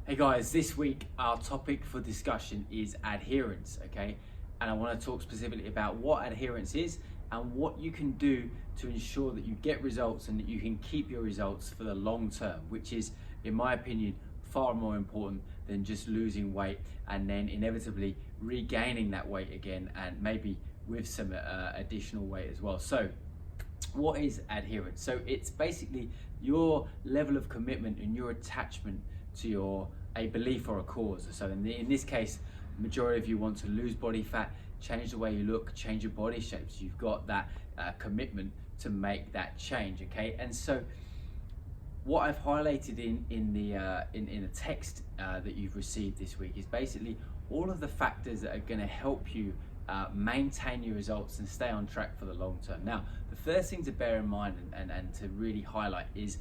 Hey guys, this week our topic for discussion is adherence, okay? And I want to talk specifically about what adherence is and what you can do to ensure that you get results and that you can keep your results for the long term, which is, in my opinion, far more important than just losing weight and then inevitably regaining that weight again, and maybe with some additional weight as well. So what is adherence? So it's basically your level of commitment and your attachment to a belief or a cause. So in this case, the majority of you want to lose body fat, change the way you look, change your body shapes. You've got that commitment to make that change, okay? And so what I've highlighted in the text that you've received this week is basically all of the factors that are going to help you maintain your results and stay on track for the long term. Now, the first thing to bear in mind and to really highlight is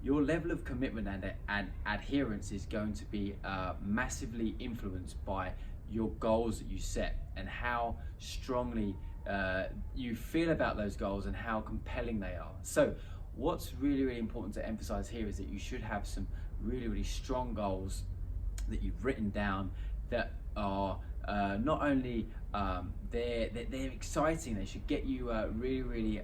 your level of commitment and adherence is going to be massively influenced by your goals that you set and how strongly you feel about those goals and how compelling they are. So what's really important to emphasize here is that you should have some really strong goals that you've written down that are not only they're exciting. They should get you really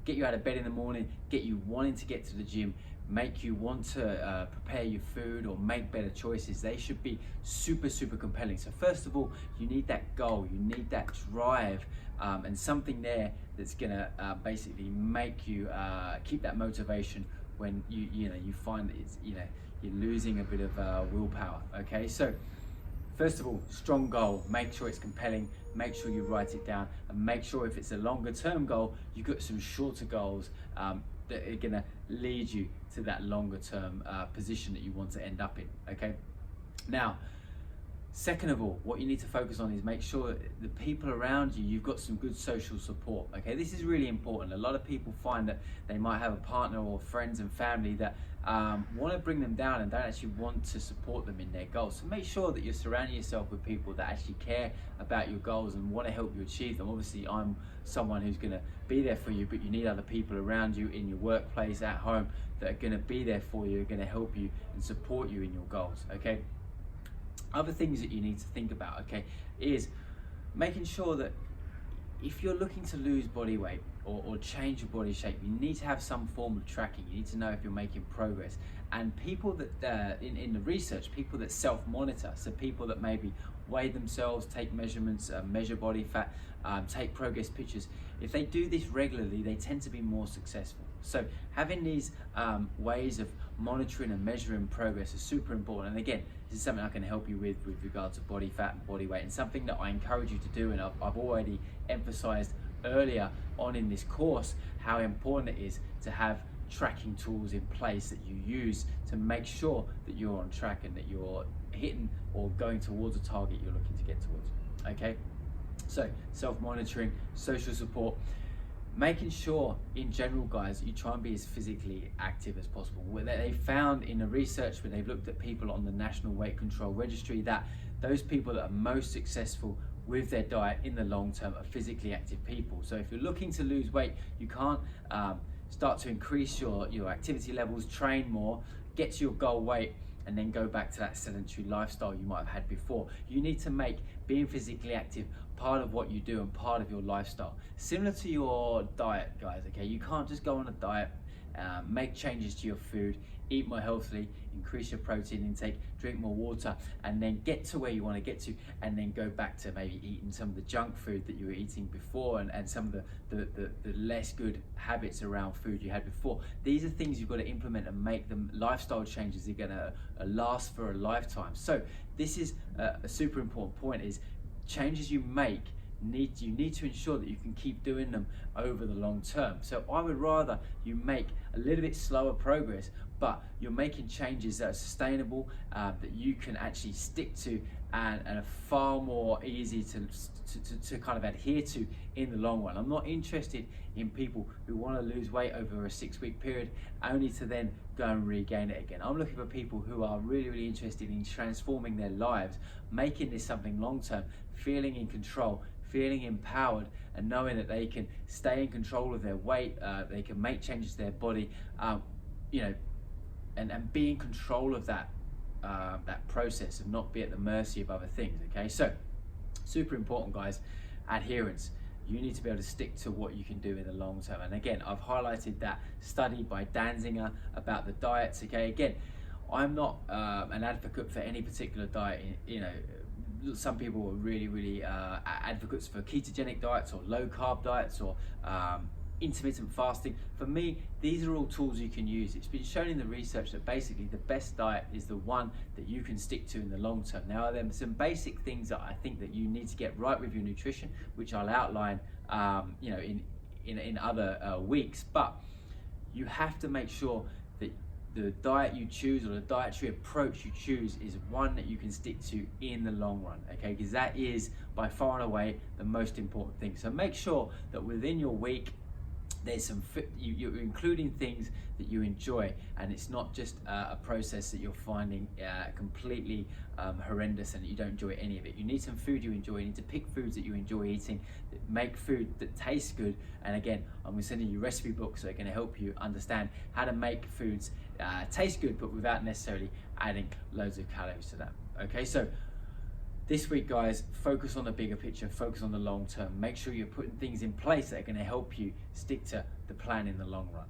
get you out of bed in the morning, get you wanting to get to the gym, make you want to prepare your food or make better choices. They should be super compelling. So first of all, you need that goal, you need that drive, and something there that's gonna basically make you keep that motivation when you find that you're losing a bit of willpower. Okay, so first of all, strong goal, make sure it's compelling, make sure you write it down, and make sure if it's a longer term goal, you've got some shorter goals that are gonna lead you to that longer term position that you want to end up in, okay? Now, second of all, what you need to focus on is make sure the people around you, you've got some good social support, okay? This is really important. A lot of people find that they might have a partner or friends and family that want to bring them down and don't actually want to support them in their goals. So make sure that you're surrounding yourself with people that actually care about your goals and want to help you achieve them. Obviously, I'm someone who's going to be there for you, but you need other people around you in your workplace, at home, that are going to be there for you, are going to help you and support you in your goals, okay? Other things that you need to think about, okay, is making sure that if you're looking to lose body weight or change your body shape, you need to have some form of tracking. You need to know if you're making progress. And people that, in the research, people that self-monitor, so people that maybe weigh themselves, take measurements, measure body fat, take progress pictures, if they do this regularly, they tend to be more successful. So having these ways of monitoring and measuring progress is super important. And again, this is something I can help you with regards to body fat and body weight, and something that I encourage you to do. And I've already emphasized earlier on in this course how important it is to have tracking tools in place that you use to make sure that you're on track and that you're hitting or going towards a target you're looking to get towards, okay? So self-monitoring, social support, making sure in general, guys, you try and be as physically active as possible. They found in the research where they've looked at people on the National Weight Control Registry that those people that are most successful with their diet in the long term are physically active people. So if you're looking to lose weight, you can't start to increase your activity levels, train more, get to your goal weight, and then go back to that sedentary lifestyle you might have had before. You need to make being physically active part of what you do and part of your lifestyle. Similar to your diet, guys, okay? You can't just go on a diet, make changes to your food, eat more healthily, increase your protein intake, drink more water, and then get to where you want to get to, and then go back to maybe eating some of the junk food that you were eating before and some of the less good habits around food you had before. These are things you've got to implement and make them lifestyle changes that are going to last for a lifetime. So this is a super important point, is changes you make, you need to ensure that you can keep doing them over the long term. So I would rather you make a little bit slower progress, but you're making changes that are sustainable, that you can actually stick to, and are far more easy to kind of adhere to in the long run. I'm not interested in people who want to lose weight over a 6-week period only to then go and regain it again. I'm looking for people who are really interested in transforming their lives, making this something long term, feeling in control, feeling empowered, and knowing that they can stay in control of their weight, they can make changes to their body, and be in control of that that process and not be at the mercy of other things. Okay, so super important, guys. Adherence. You need to be able to stick to what you can do in the long term. And again, I've highlighted that study by Danziger about the diets. Okay, again, I'm not an advocate for any particular diet. You know, some people are really advocates for ketogenic diets or low carb diets or intermittent fasting. For me, these are all tools you can use. It's been shown in the research that basically the best diet is the one that you can stick to in the long term. Now, there are some basic things that I think that you need to get right with your nutrition, which I'll outline you know, in other weeks, but you have to make sure that the diet you choose or the dietary approach you choose is one that you can stick to in the long run, okay? Because that is by far and away the most important thing. So make sure that within your week there's some you're including things that you enjoy, and it's not just a process that you're finding completely horrendous and you don't enjoy any of it. You need some food you enjoy. You need to pick foods that you enjoy eating, that make food that tastes good. And again, I'm going to send you recipe books that are going to help you understand how to make foods taste good, but without necessarily adding loads of calories to that. Okay, so this week, guys, focus on the bigger picture, focus on the long term. Make sure you're putting things in place that are going to help you stick to the plan in the long run.